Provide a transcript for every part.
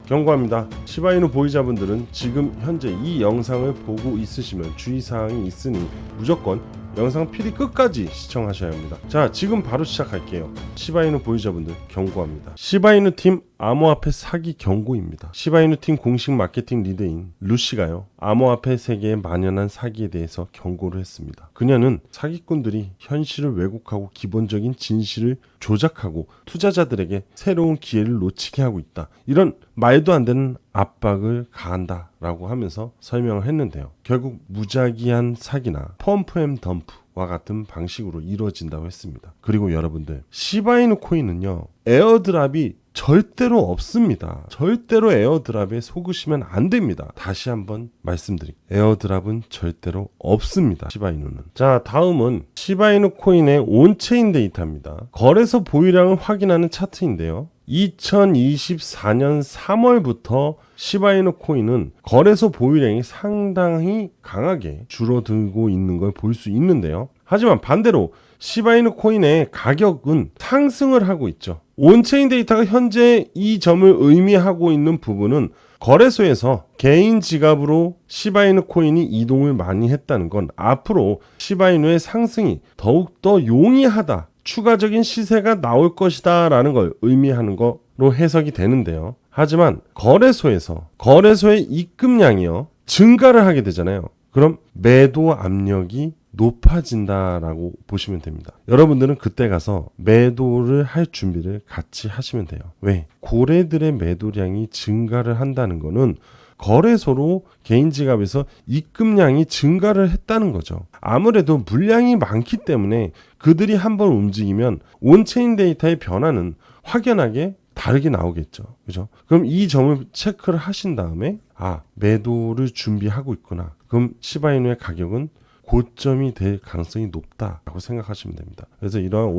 경고합니다. 시바이누 보유자분들은 지금 현재 이 영상을 보고 있으시면 주의사항이 있으니 무조건 영상 필히 끝까지 시청하셔야 합니다. 자, 지금 바로 시작할게요. 시바이누 보유자분들 경고합니다. 시바이누 팀 암호화폐 사기 경고입니다. 시바이누 팀 공식 마케팅 리더인 루시가요, 암호화폐 세계에 만연한 사기에 대해서 경고를 했습니다. 그녀는 사기꾼들이 현실을 왜곡하고 기본적인 진실을 조작하고 투자자들에게 새로운 기회를 놓치게 하고 있다, 이런 말도 안 되는 압박을 가한다 라고 하면서 설명을 했는데요. 결국 무작위한 사기나 펌프 앤 덤프와 같은 방식으로 이루어진다고 했습니다. 그리고 여러분들, 시바이누 코인은요, 에어드랍이 절대로 없습니다. 절대로 에어드랍에 속으시면 안 됩니다. 다시 한번 말씀드릴게요. 에어드랍은 절대로 없습니다. 시바이누는. 자, 다음은 시바이누 코인의 온체인 데이터입니다. 거래소 보유량을 확인하는 차트인데요. 2024년 3월부터 시바이누 코인은 거래소 보유량이 상당히 강하게 줄어들고 있는 걸 볼 수 있는데요. 하지만 반대로 시바이누 코인의 가격은 상승을 하고 있죠. 온체인 데이터가 현재 이 점을 의미하고 있는 부분은 거래소에서 개인 지갑으로 시바이누 코인이 이동을 많이 했다는 건 앞으로 시바이누의 상승이 더욱더 용이하다, 추가적인 시세가 나올 것이다 라는 걸 의미하는 거로 해석이 되는데요. 하지만 거래소의 입금량이요, 증가를 하게 되잖아요. 그럼 매도 압력이 높아진다라고 보시면 됩니다. 여러분들은 그때 가서 매도를 할 준비를 같이 하시면 돼요. 왜? 고래들의 매도량이 증가를 한다는 거는 거래소로 개인 지갑에서 입금량이 증가를 했다는 거죠. 아무래도 물량이 많기 때문에 그들이 한번 움직이면 온체인 데이터의 변화는 확연하게 다르게 나오겠죠. 그죠? 그럼 이 점을 체크를 하신 다음에, 매도를 준비하고 있구나. 그럼 시바이누의 가격은 고점이 될 가능성이 높다라고 생각하시면 됩니다. 그래서 이러한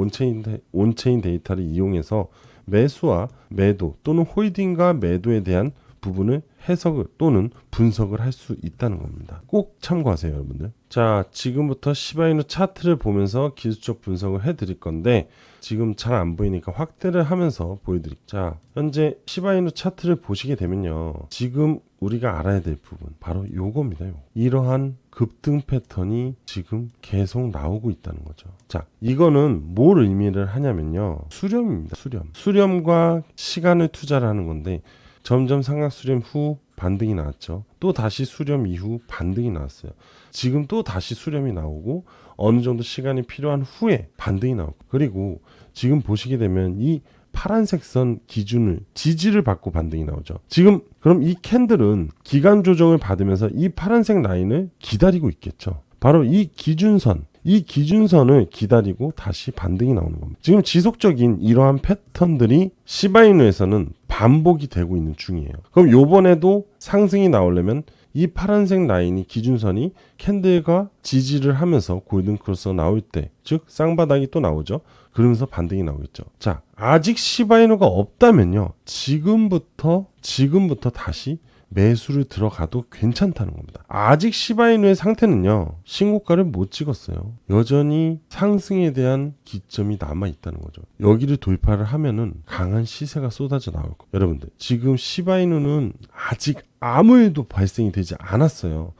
온체인 데이터를 이용해서 매수와 매도 또는 홀딩과 매도에 대한 부분을 해석을 또는 분석을 할 수 있다는 겁니다. 꼭 참고하세요, 여러분들. 자, 지금부터 시바이누 차트를 보면서 기술적 분석을 해드릴 건데, 지금 잘 안 보이니까 확대를 하면서 보여드릴게요. 자, 현재 시바이누 차트를 보시게 되면요, 지금 우리가 알아야 될 부분 바로 요겁니다. 이러한 급등 패턴이 지금 계속 나오고 있다는 거죠. 자, 이거는 뭘 의미를 하냐면요, 수렴입니다. 수렴과 시간을 투자를 하는 건데, 점점 상각 수렴 후 반등이 나왔죠. 또 다시 수렴 이후 반등이 나왔어요. 지금 또 다시 수렴이 나오고 어느 정도 시간이 필요한 후에 반등이 나오고, 그리고 지금 보시게 되면 이 파란색 선 기준을 지지를 받고 반등이 나오죠. 지금 그럼 이 캔들은 기간 조정을 받으면서 이 파란색 라인을 기다리고 있겠죠. 바로 이 기준선을 기다리고 다시 반등이 나오는 겁니다. 지금 지속적인 이러한 패턴들이 시바이누에서는 반복이 되고 있는 중이에요. 그럼 요번에도 상승이 나오려면 이 파란색 라인이 기준선이 캔들과 지지를 하면서 골든 크로스가 나올 때, 즉 쌍바닥이 또 나오죠. 그러면서 반등이 나오겠죠. 자, 아직 시바이누가 없다면요, 지금부터 다시 매수를 들어가도 괜찮다는 겁니다. 아직 시바이누의 상태는요, 신고가를 못 찍었어요. 여전히 상승에 대한 기점이 남아 있다는 거죠. 여기를 돌파를 하면은 강한 시세가 쏟아져 나올 거예요. 여러분들, 지금 시바이누는 아직 아무 일도 발생이 되지 않았어요.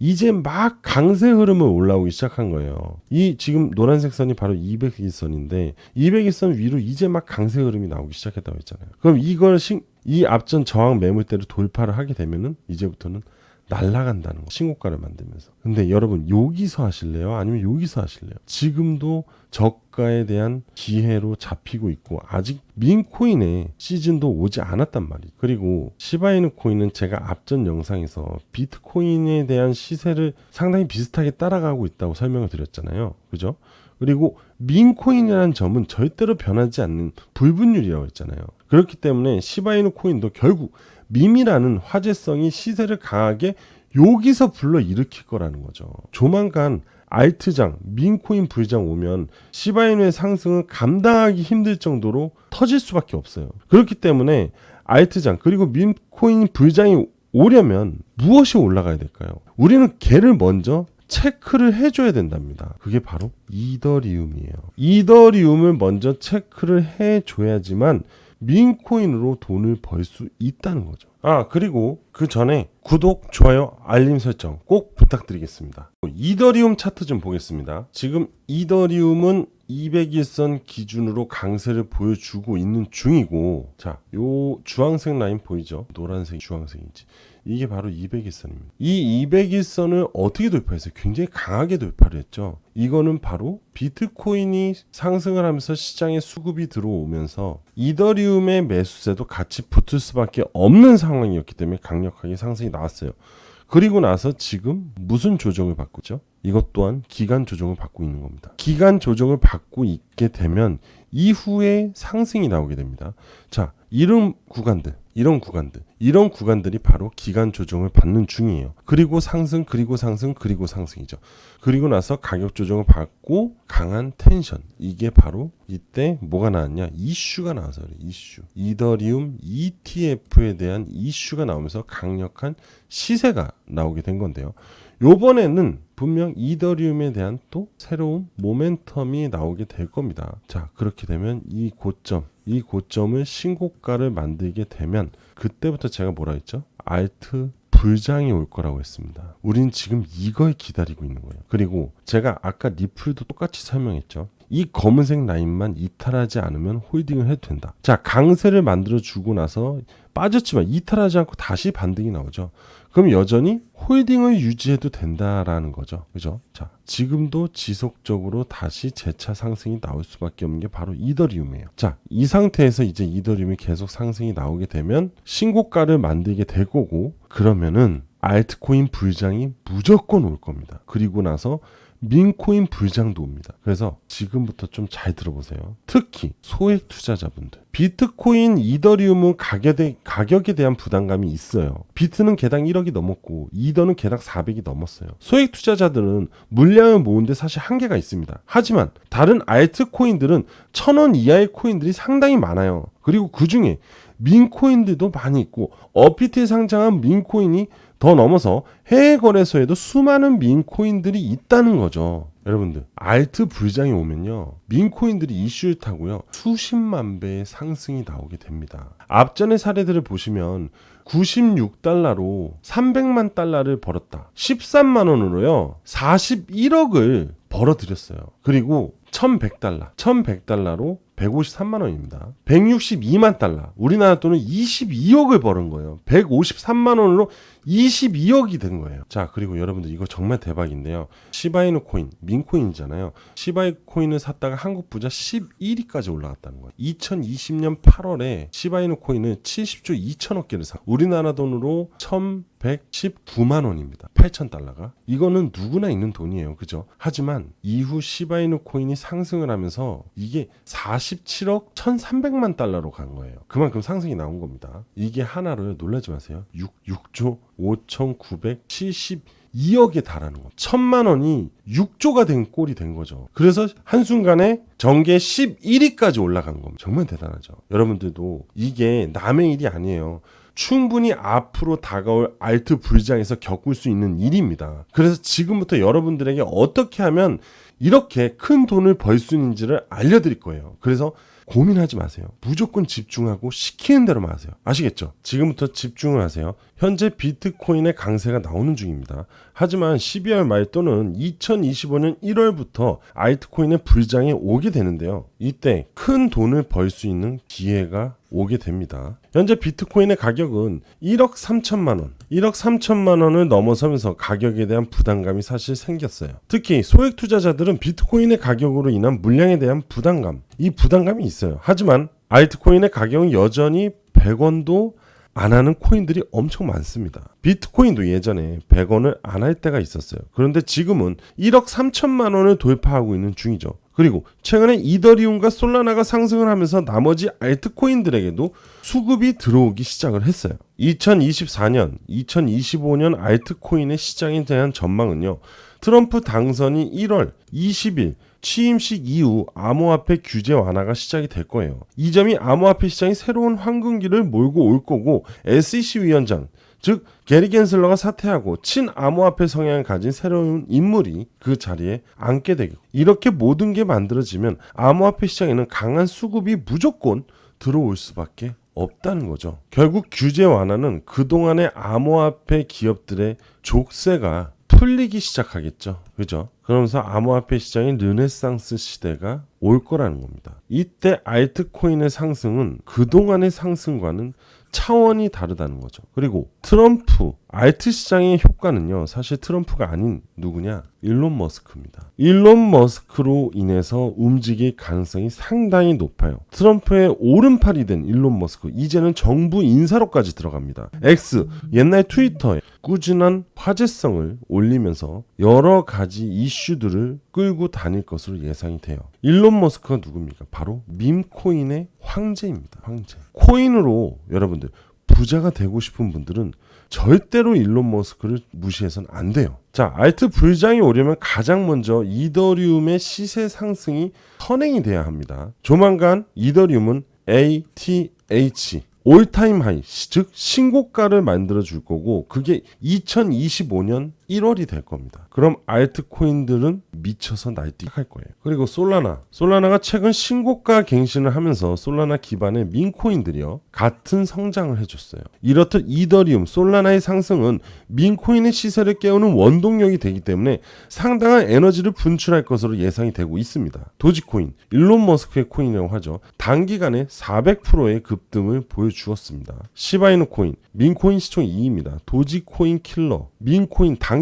이제 막 강세 흐름을 올라오기 시작한 거예요. 이 지금 노란색 선이 바로 200일선인데 200일선 위로 이제 막 강세 흐름이 나오기 시작했다고 했잖아요. 그럼 이 앞전 저항 매물대를 돌파를 하게 되면은 이제부터는 날아간다는 거, 신고가를 만들면서. 근데 여러분, 여기서 하실래요? 아니면 여기서 하실래요? 지금도 저가에 대한 기회로 잡히고 있고 아직 민코인의 시즌도 오지 않았단 말이에요. 그리고 시바이누 코인은 제가 앞전 영상에서 비트코인에 대한 시세를 상당히 비슷하게 따라가고 있다고 설명을 드렸잖아요. 그죠? 그리고 민코인이라는 점은 절대로 변하지 않는 불분율이라고 했잖아요. 그렇기 때문에 시바이누 코인도 결국 밈이라는 화제성이 시세를 강하게 여기서 불러일으킬 거라는 거죠. 조만간 알트장, 민코인 불장 오면 시바이누의 상승은 감당하기 힘들 정도로 터질 수밖에 없어요. 그렇기 때문에 알트장 그리고 민코인 불장이 오려면 무엇이 올라가야 될까요? 우리는 걔를 먼저 체크를 해줘야 된답니다. 그게 바로 이더리움이에요. 이더리움을 먼저 체크를 해줘야지만 민코인으로 돈을 벌 수 있다는 거죠. 그리고 그 전에 구독, 좋아요, 알림 설정 꼭 부탁드리겠습니다. 이더리움 차트 좀 보겠습니다. 지금 이더리움은 200일선 기준으로 강세를 보여주고 있는 중이고, 자, 요 주황색 라인 보이죠? 노란색, 주황색인지. 이게 바로 200일선입니다. 이 200일선을 어떻게 돌파했어요? 굉장히 강하게 돌파를 했죠. 이거는 바로 비트코인이 상승을 하면서 시장에 수급이 들어오면서 이더리움의 매수세도 같이 붙을 수밖에 없는 상황이었기 때문에 강력하게 상승이 나왔어요. 그리고 나서 지금 무슨 조정을 받고 있죠? 이것 또한 기간 조정을 받고 있는 겁니다. 기간 조정을 받고 있게 되면 이후에 상승이 나오게 됩니다. 자, 이런 구간들이 바로 기간 조정을 받는 중이에요. 그리고 상승, 그리고 상승, 그리고 상승이죠. 그리고 나서 가격 조정을 받고 강한 텐션. 이게 바로 이때 뭐가 나왔냐? 이슈가 나와서 그래요. 이슈. 이더리움 ETF에 대한 이슈가 나오면서 강력한 시세가 나오게 된 건데요. 요번에는 분명 이더리움에 대한 또 새로운 모멘텀이 나오게 될 겁니다. 자, 그렇게 되면 이 고점을 신고가를 만들게 되면 그때부터 제가 뭐라 했죠? 알트 불장이 올 거라고 했습니다. 우린 지금 이걸 기다리고 있는 거예요. 그리고 제가 아까 리플도 똑같이 설명했죠. 이 검은색 라인만 이탈하지 않으면 홀딩을 해도 된다. 자, 강세를 만들어주고 나서 빠졌지만 이탈하지 않고 다시 반등이 나오죠. 그럼 여전히 홀딩을 유지해도 된다라는 거죠. 그죠? 자, 지금도 지속적으로 다시 재차 상승이 나올 수밖에 없는 게 바로 이더리움이에요. 자, 이 상태에서 이제 이더리움이 계속 상승이 나오게 되면 신고가를 만들게 될 거고, 그러면은 알트코인 불장이 무조건 올 겁니다. 그리고 나서 민코인 불장도 옵니다. 그래서 지금부터 좀 잘 들어보세요. 특히 소액 투자자분들, 비트코인, 이더리움은 가격에 대한 부담감이 있어요. 비트는 개당 1억이 넘었고 이더는 개당 400이 넘었어요. 소액 투자자들은 물량을 모으는데 사실 한계가 있습니다. 하지만 다른 알트코인들은 1,000원 이하의 코인들이 상당히 많아요. 그리고 그중에 민코인들도 많이 있고 업비트에 상장한 민코인이 더 넘어서 해외 거래소에도 수많은 민코인들이 있다는 거죠. 여러분들, 알트 불장이 오면요, 민코인들이 이슈를 타고요, 수십만 배의 상승이 나오게 됩니다. 앞전의 사례들을 보시면 96달러로 300만 달러를 벌었다. 13만 원으로요 41억을 벌어들였어요. 그리고 1100달러로 153만 원입니다. 162만 달러. 우리나라 돈은 22억을 벌은 거예요. 153만 원으로 22억이 된 거예요. 자, 그리고 여러분들 이거 정말 대박인데요. 시바이누 코인, 민코인이잖아요. 시바이누 코인을 샀다가 한국 부자 11위까지 올라갔다는 거예요. 2020년 8월에 시바이누 코인을 70조 2천억 개를 사. 우리나라 돈으로 1,119만 원입니다. 8,000달러가. 이거는 누구나 있는 돈이에요. 그죠? 하지만 이후 시바이누 코인이 상승을 하면서 이게 47억 1,300만 달러로 간 거예요. 그만큼 상승이 나온 겁니다. 이게 하나로요, 놀라지 마세요. 6조 5,972억에 달하는 거. 1,000만 원이 6조가 된 꼴이 된 거죠. 그래서 한순간에 정계 11위까지 올라간 겁니다. 정말 대단하죠. 여러분들도 이게 남의 일이 아니에요. 충분히 앞으로 다가올 알트 불장에서 겪을 수 있는 일입니다. 그래서 지금부터 여러분들에게 어떻게 하면 이렇게 큰 돈을 벌 수 있는지를 알려드릴 거예요. 그래서 고민하지 마세요. 무조건 집중하고 시키는 대로만 하세요. 아시겠죠? 지금부터 집중을 하세요. 현재 비트코인의 강세가 나오는 중입니다. 하지만 12월 말 또는 2025년 1월부터 알트코인의 불장이 오게 되는데요. 이때 큰 돈을 벌 수 있는 기회가 오게 됩니다. 현재 비트코인의 가격은 1억 3천만 원, 1억 3천만 원을 넘어서면서 가격에 대한 부담감이 사실 생겼어요. 특히 소액 투자자들은 비트코인의 가격으로 인한 물량에 대한 부담감, 이 부담감이 있어요. 하지만 알트코인의 가격은 여전히 100원도 안 하는 코인들이 엄청 많습니다. 비트코인도 예전에 100원을 안 할 때가 있었어요. 그런데 지금은 1억 3천만 원을 돌파하고 있는 중이죠. 그리고 최근에 이더리움과 솔라나가 상승을 하면서 나머지 알트코인들에게도 수급이 들어오기 시작을 했어요. 2024년, 2025년 알트코인의 시장에 대한 전망은요, 트럼프 당선이 1월 20일 취임식 이후 암호화폐 규제 완화가 시작이 될 거예요. 이 점이 암호화폐 시장이 새로운 황금기를 몰고 올 거고, SEC 위원장, 즉 게리 겐슬러가 사퇴하고 친암호화폐 성향을 가진 새로운 인물이 그 자리에 앉게 되고, 이렇게 모든 게 만들어지면 암호화폐 시장에는 강한 수급이 무조건 들어올 수밖에 없다는 거죠. 결국 규제 완화는 그동안의 암호화폐 기업들의 족쇄가 풀리기 시작하겠죠. 그죠? 그러면서 암호화폐 시장의 르네상스 시대가 올 거라는 겁니다. 이때 알트코인의 상승은 그동안의 상승과는 차원이 다르다는 거죠. 그리고 트럼프 알트 시장의 효과는요, 사실 트럼프가 아닌 누구냐? 일론 머스크입니다. 일론 머스크로 인해서 움직일 가능성이 상당히 높아요. 트럼프의 오른팔이 된 일론 머스크, 이제는 정부 인사로까지 들어갑니다. X, 옛날 트위터에 꾸준한 화제성을 올리면서 여러 가지 이슈들을 끌고 다닐 것으로 예상이 돼요. 일론 머스크가 누굽니까? 바로 밈코인의 황제입니다. 황제. 코인으로 여러분들 부자가 되고 싶은 분들은 절대로 일론 머스크를 무시해서는 안 돼요. 자, 알트 불장이 오려면 가장 먼저 이더리움의 시세 상승이 선행이 돼야 합니다. 조만간 이더리움은 ATH 올타임 하이, 즉 신고가를 만들어 줄 거고, 그게 2025년 1월이 될 겁니다. 그럼 알트코인들은 미쳐서 날뛰할 거예요. 그리고 솔라나가 최근 신고가 갱신을 하면서 솔라나 기반의 민코인들이요, 같은 성장을 해줬어요. 이렇듯 이더리움, 솔라나의 상승은 민코인의 시세를 깨우는 원동력이 되기 때문에 상당한 에너지를 분출할 것으로 예상이 되고 있습니다. 도지코인, 일론 머스크의 코인이라고 하죠. 단기간에 400%의 급등을 보여주었습니다. 시바이누 코인, 민코인 시총 2위입니다. 도지코인 킬러, 민코인 단기간에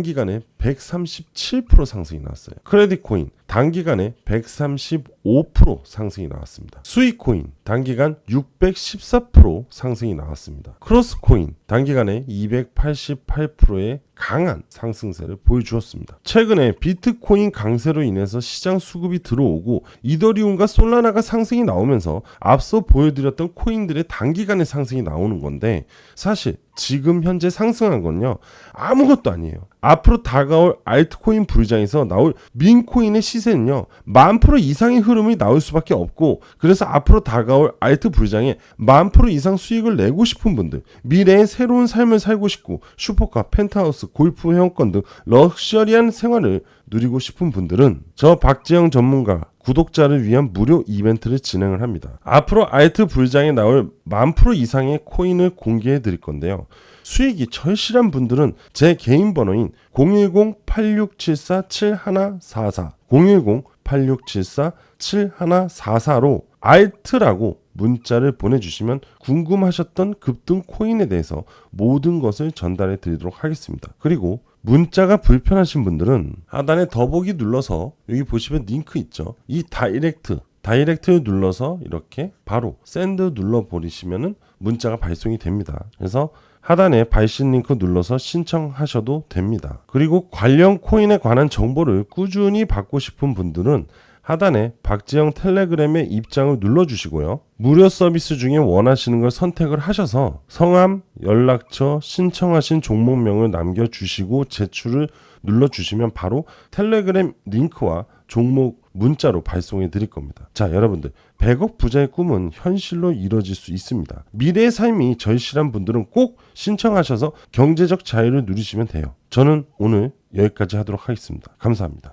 137% 상승이 나왔어요. 크레딧코인 단기간에 135% 상승이 나왔습니다. 수익코인 단기간 614% 상승이 나왔습니다. 크로스코인 단기간에 288%의 강한 상승세를 보여주었습니다. 최근에 비트코인 강세로 인해서 시장 수급이 들어오고 이더리움과 솔라나가 상승이 나오면서 앞서 보여드렸던 코인들의 단기간의 상승이 나오는 건데, 사실 지금 현재 상승한 건요, 아무것도 아니에요. 앞으로 다가올 알트코인 불장에서 나올 민코인의 시세는요, 10,000% 이상의 흐름이 나올 수밖에 없고, 그래서 앞으로 다가올 알트 불장에 10,000% 이상 수익을 내고 싶은 분들, 미래의 새로운 삶을 살고 싶고 슈퍼카, 펜트하우스, 골프 회원권 등 럭셔리한 생활을 누리고 싶은 분들은 저 박지영 전문가 구독자를 위한 무료 이벤트를 진행을 합니다. 앞으로 알트 불장에 나올 10,000% 이상의 코인을 공개해 드릴 건데요. 수익이 절실한 분들은 제 개인 번호인 010-8674-7144 010-8674-7144로 알트라고 문자를 보내주시면 궁금하셨던 급등 코인에 대해서 모든 것을 전달해 드리도록 하겠습니다. 그리고 문자가 불편하신 분들은 하단에 더보기 눌러서 여기 보시면 링크 있죠. 이 다이렉트를 눌러서 이렇게 바로 샌드 눌러버리시면 문자가 발송이 됩니다. 그래서 하단에 발신 링크 눌러서 신청하셔도 됩니다. 그리고 관련 코인에 관한 정보를 꾸준히 받고 싶은 분들은 하단에 박지영 텔레그램의 입장을 눌러주시고요. 무료 서비스 중에 원하시는 걸 선택을 하셔서 성함, 연락처, 신청하신 종목명을 남겨주시고 제출을 눌러주시면 바로 텔레그램 링크와 종목 문자로 발송해 드릴 겁니다. 자, 여러분들 100억 부자의 꿈은 현실로 이루어질 수 있습니다. 미래의 삶이 절실한 분들은 꼭 신청하셔서 경제적 자유를 누리시면 돼요. 저는 오늘 여기까지 하도록 하겠습니다. 감사합니다.